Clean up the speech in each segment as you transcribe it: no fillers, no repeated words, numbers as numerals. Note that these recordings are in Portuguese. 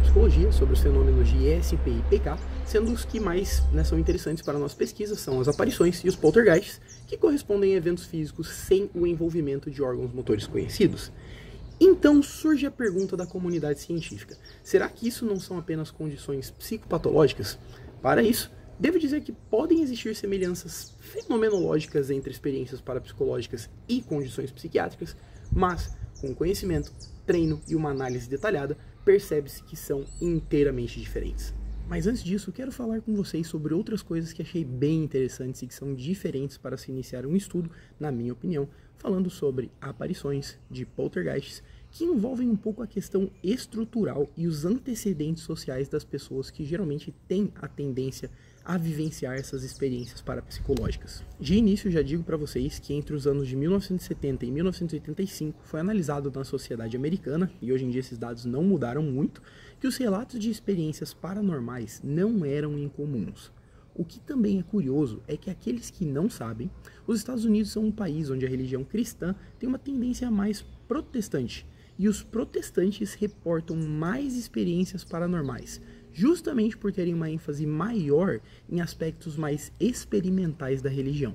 psicologia sobre os fenômenos de ESP e PK, sendo os que mais são interessantes para a nossa pesquisa são as aparições e os poltergeists, que correspondem a eventos físicos sem o envolvimento de órgãos motores conhecidos. Então surge a pergunta da comunidade científica: será que isso não são apenas condições psicopatológicas? Para isso, devo dizer que podem existir semelhanças fenomenológicas entre experiências parapsicológicas e condições psiquiátricas, mas com conhecimento, treino e uma análise detalhada, percebe-se que são inteiramente diferentes. Mas antes disso, quero falar com vocês sobre outras coisas que achei bem interessantes e que são diferentes para se iniciar um estudo, na minha opinião, falando sobre aparições de poltergeists que envolvem um pouco a questão estrutural e os antecedentes sociais das pessoas que geralmente têm a tendência a vivenciar essas experiências parapsicológicas. De início, já digo para vocês que entre os anos de 1970 e 1985 foi analisado na sociedade americana, e hoje em dia esses dados não mudaram muito, que os relatos de experiências paranormais não eram incomuns. O que também é curioso é que aqueles que não sabem, os Estados Unidos são um país onde a religião cristã tem uma tendência mais protestante, e os protestantes reportam mais experiências paranormais, justamente por terem uma ênfase maior em aspectos mais experimentais da religião.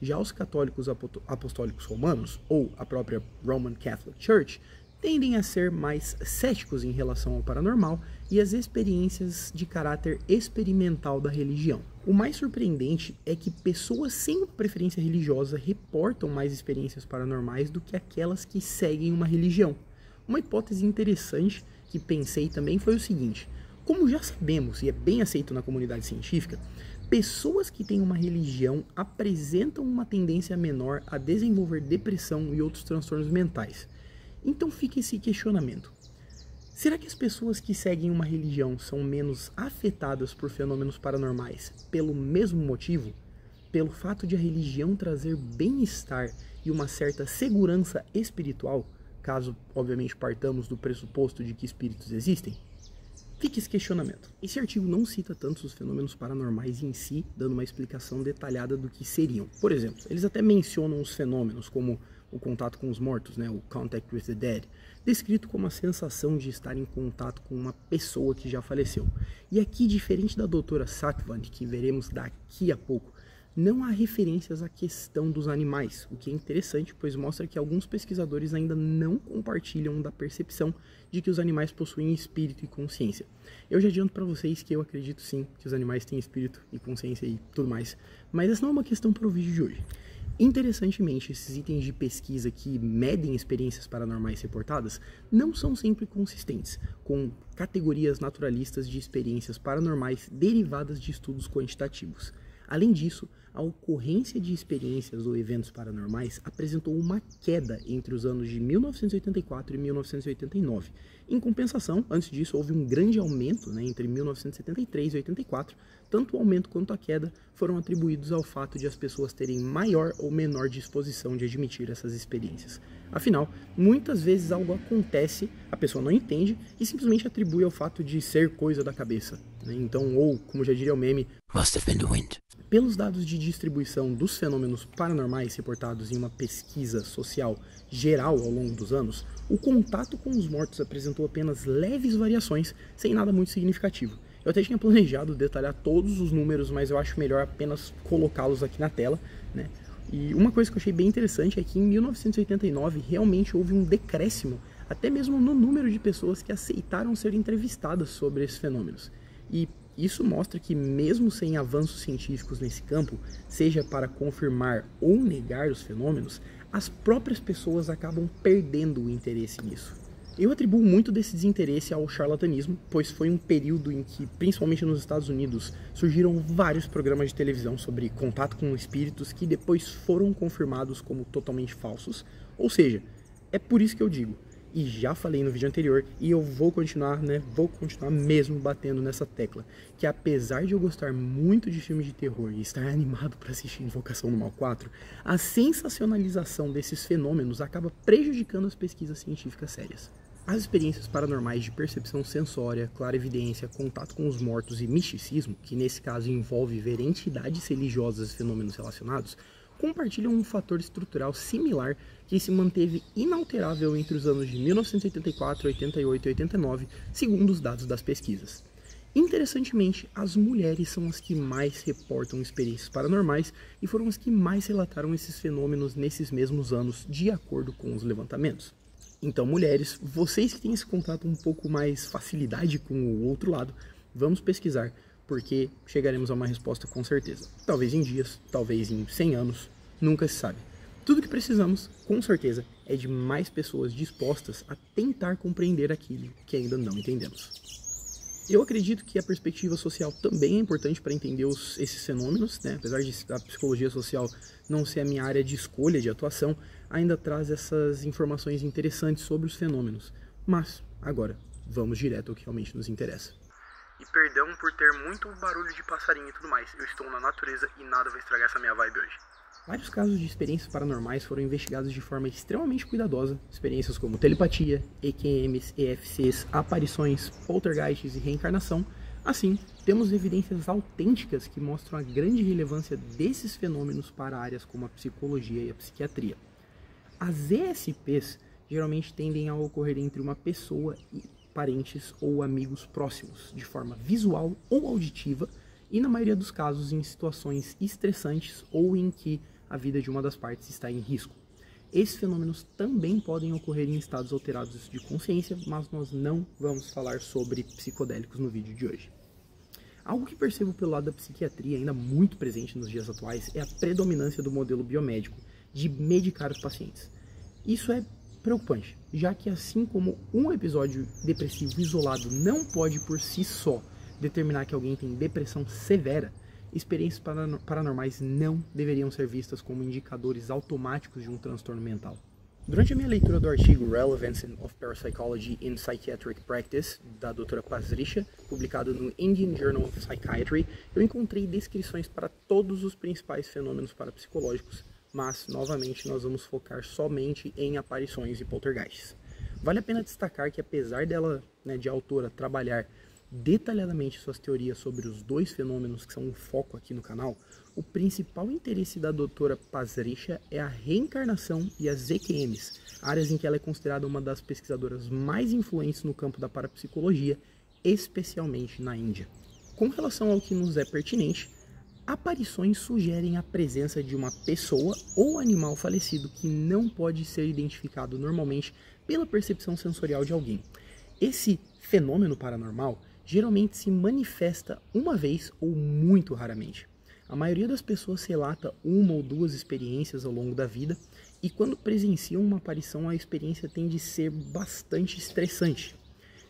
Já os católicos apostólicos romanos, ou a própria Roman Catholic Church, tendem a ser mais céticos em relação ao paranormal e às experiências de caráter experimental da religião. O mais surpreendente é que pessoas sem preferência religiosa reportam mais experiências paranormais do que aquelas que seguem uma religião. Uma hipótese interessante que pensei também foi o seguinte: como já sabemos e é bem aceito na comunidade científica, pessoas que têm uma religião apresentam uma tendência menor a desenvolver depressão e outros transtornos mentais. Então fica esse questionamento: será que as pessoas que seguem uma religião são menos afetadas por fenômenos paranormais pelo mesmo motivo? Pelo fato de a religião trazer bem-estar e uma certa segurança espiritual, caso obviamente partamos do pressuposto de que espíritos existem? Fica esse questionamento. Esse artigo não cita tanto os fenômenos paranormais em si, dando uma explicação detalhada do que seriam. Por exemplo, eles até mencionam os fenômenos como o contato com os mortos, o contact with the dead, descrito como a sensação de estar em contato com uma pessoa que já faleceu. E aqui, diferente da doutora Satvand, que veremos daqui a pouco, não há referências à questão dos animais, o que é interessante, pois mostra que alguns pesquisadores ainda não compartilham da percepção de que os animais possuem espírito e consciência. Eu já adianto para vocês que eu acredito sim que os animais têm espírito e consciência e tudo mais, mas essa não é uma questão para o vídeo de hoje. Interessantemente, esses itens de pesquisa que medem experiências paranormais reportadas não são sempre consistentes com categorias naturalistas de experiências paranormais derivadas de estudos quantitativos. Além disso, a ocorrência de experiências ou eventos paranormais apresentou uma queda entre os anos de 1984 e 1989. Em compensação, antes disso, houve um grande aumento entre 1973 e 84. Tanto o aumento quanto a queda foram atribuídos ao fato de as pessoas terem maior ou menor disposição de admitir essas experiências. Afinal, muitas vezes algo acontece, a pessoa não entende e simplesmente atribui ao fato de ser coisa da cabeça. Então, ou, como já diria o meme, Must have been the wind. Pelos dados de distribuição dos fenômenos paranormais reportados em uma pesquisa social geral ao longo dos anos, o contato com os mortos apresentou apenas leves variações, sem nada muito significativo. Eu até tinha planejado detalhar todos os números, mas eu acho melhor apenas colocá-los aqui na tela, E uma coisa que eu achei bem interessante é que em 1989 realmente houve um decréscimo, até mesmo no número de pessoas que aceitaram ser entrevistadas sobre esses fenômenos. E isso mostra que mesmo sem avanços científicos nesse campo, seja para confirmar ou negar os fenômenos, as próprias pessoas acabam perdendo o interesse nisso. Eu atribuo muito desse desinteresse ao charlatanismo, pois foi um período em que, principalmente nos Estados Unidos, surgiram vários programas de televisão sobre contato com espíritos que depois foram confirmados como totalmente falsos. Ou seja, é por isso que eu digo, e já falei no vídeo anterior, e eu vou continuar mesmo batendo nessa tecla, que apesar de eu gostar muito de filmes de terror e estar animado para assistir Invocação do Mal 4, a sensacionalização desses fenômenos acaba prejudicando as pesquisas científicas sérias. As experiências paranormais de percepção sensória, clarevidência, contato com os mortos e misticismo, que nesse caso envolve ver entidades religiosas e fenômenos relacionados, compartilham um fator estrutural similar que se manteve inalterável entre os anos de 1984, 88 e 89, segundo os dados das pesquisas. Interessantemente, as mulheres são as que mais reportam experiências paranormais e foram as que mais relataram esses fenômenos nesses mesmos anos, de acordo com os levantamentos. Então, mulheres, vocês que têm esse contato um pouco mais facilidade com o outro lado, vamos pesquisar, porque chegaremos a uma resposta com certeza. Talvez em dias, talvez em 100 anos, nunca se sabe. Tudo que precisamos, com certeza, é de mais pessoas dispostas a tentar compreender aquilo que ainda não entendemos. Eu acredito que a perspectiva social também é importante para entender esses fenômenos, né? Apesar de a psicologia social não ser a minha área de escolha, de atuação, ainda traz essas informações interessantes sobre os fenômenos. Mas, agora, vamos direto ao que realmente nos interessa. E perdão por ter muito barulho de passarinho e tudo mais, eu estou na natureza e nada vai estragar essa minha vibe hoje. Vários casos de experiências paranormais foram investigados de forma extremamente cuidadosa. Experiências como telepatia, EQMs, EFCs, aparições, poltergeists e reencarnação. Assim, temos evidências autênticas que mostram a grande relevância desses fenômenos para áreas como a psicologia e a psiquiatria. As ESPs geralmente tendem a ocorrer entre uma pessoa e parentes ou amigos próximos, de forma visual ou auditiva, e na maioria dos casos em situações estressantes ou em que a vida de uma das partes está em risco. Esses fenômenos também podem ocorrer em estados alterados de consciência, mas nós não vamos falar sobre psicodélicos no vídeo de hoje. Algo que percebo pelo lado da psiquiatria ainda muito presente nos dias atuais é a predominância do modelo biomédico de medicar os pacientes. Isso é preocupante, já que assim como um episódio depressivo isolado não pode por si só determinar que alguém tem depressão severa, experiências paranormais não deveriam ser vistas como indicadores automáticos de um transtorno mental. Durante a minha leitura do artigo Relevance of Parapsychology in Psychiatric Practice, da Dra. Pasricha, publicado no Indian Journal of Psychiatry, eu encontrei descrições para todos os principais fenômenos parapsicológicos, mas, novamente, nós vamos focar somente em aparições e poltergeists. Vale a pena destacar que, apesar dela, de autora, trabalhar detalhadamente suas teorias sobre os dois fenômenos que são o foco aqui no canal, o principal interesse da doutora Pasricha é a reencarnação e as EQMs, áreas em que ela é considerada uma das pesquisadoras mais influentes no campo da parapsicologia, especialmente na Índia. Com relação ao que nos é pertinente, aparições sugerem a presença de uma pessoa ou animal falecido que não pode ser identificado normalmente pela percepção sensorial de alguém. Esse fenômeno paranormal geralmente se manifesta uma vez ou muito raramente. A maioria das pessoas relata uma ou duas experiências ao longo da vida e quando presenciam uma aparição a experiência tende a ser bastante estressante.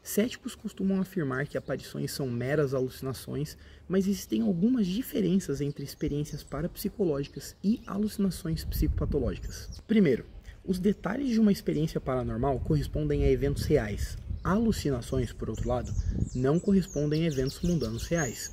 Céticos costumam afirmar que aparições são meras alucinações, mas existem algumas diferenças entre experiências parapsicológicas e alucinações psicopatológicas. Primeiro, os detalhes de uma experiência paranormal correspondem a eventos reais. Alucinações, por outro lado, não correspondem a eventos mundanos reais.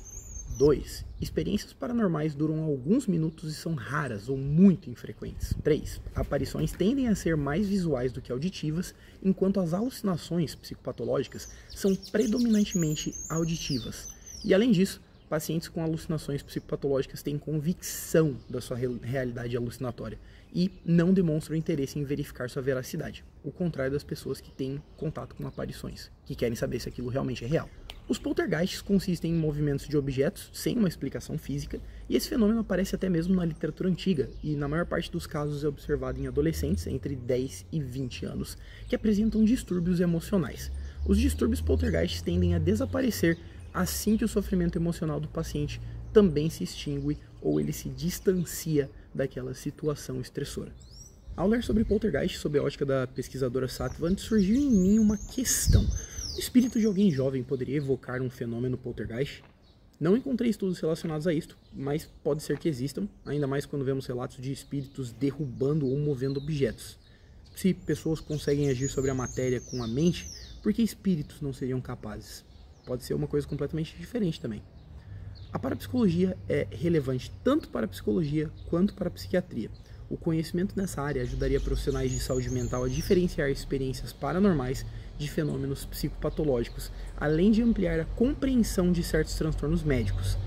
2. Experiências paranormais duram alguns minutos e são raras ou muito infrequentes. 3. Aparições tendem a ser mais visuais do que auditivas, enquanto as alucinações psicopatológicas são predominantemente auditivas. E além disso, pacientes com alucinações psicopatológicas têm convicção da sua realidade alucinatória e não demonstram interesse em verificar sua veracidade, o contrário das pessoas que têm contato com aparições, que querem saber se aquilo realmente é real. Os poltergeists consistem em movimentos de objetos sem uma explicação física, e esse fenômeno aparece até mesmo na literatura antiga, e na maior parte dos casos é observado em adolescentes entre 10 e 20 anos, que apresentam distúrbios emocionais. Os distúrbios poltergeists tendem a desaparecer assim que o sofrimento emocional do paciente também se extingue ou ele se distancia daquela situação estressora. Ao ler sobre poltergeist sob a ótica da pesquisadora Satvant, surgiu em mim uma questão. O espírito de alguém jovem poderia evocar um fenômeno poltergeist? Não encontrei estudos relacionados a isto, mas pode ser que existam, ainda mais quando vemos relatos de espíritos derrubando ou movendo objetos. Se pessoas conseguem agir sobre a matéria com a mente, por que espíritos não seriam capazes? Pode ser uma coisa completamente diferente também. A parapsicologia é relevante tanto para a psicologia quanto para a psiquiatria. O conhecimento nessa área ajudaria profissionais de saúde mental a diferenciar experiências paranormais de fenômenos psicopatológicos, além de ampliar a compreensão de certos transtornos médicos,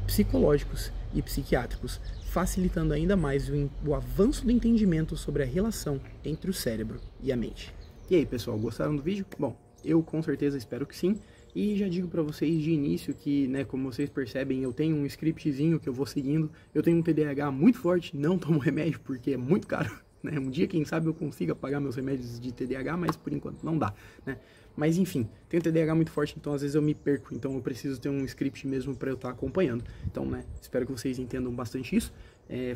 psicológicos e psiquiátricos, facilitando ainda mais o avanço do entendimento sobre a relação entre o cérebro e a mente. E aí, pessoal, gostaram do vídeo? Bom, eu com certeza espero que sim. E já digo pra vocês de início que, né, como vocês percebem, eu tenho um scriptzinho que eu vou seguindo. Eu tenho um TDAH muito forte, não tomo remédio porque é muito caro, né? Um dia, quem sabe, eu consiga pagar meus remédios de TDAH, mas por enquanto não dá, né? Mas enfim, tenho TDAH muito forte, então às vezes eu me perco, então eu preciso ter um script mesmo para eu estar acompanhando. Então, né, espero que vocês entendam bastante isso.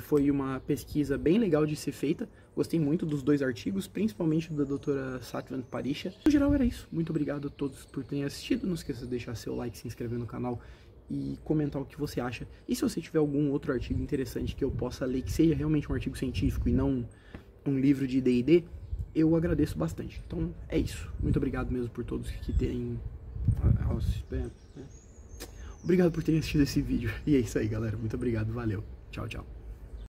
Foi uma pesquisa bem legal de ser feita, gostei muito dos 2 artigos, principalmente da doutora Sattvan Parisha. No geral era isso, muito obrigado a todos por terem assistido, não esqueça de deixar seu like, se inscrever no canal e comentar o que você acha. E se você tiver algum outro artigo interessante que eu possa ler, que seja realmente um artigo científico e não um livro de D&D, eu agradeço bastante. Então é isso. Muito obrigado mesmo por todos que terem... Obrigado por terem assistido esse vídeo. E é isso aí, galera. Muito obrigado. Valeu. Tchau, tchau.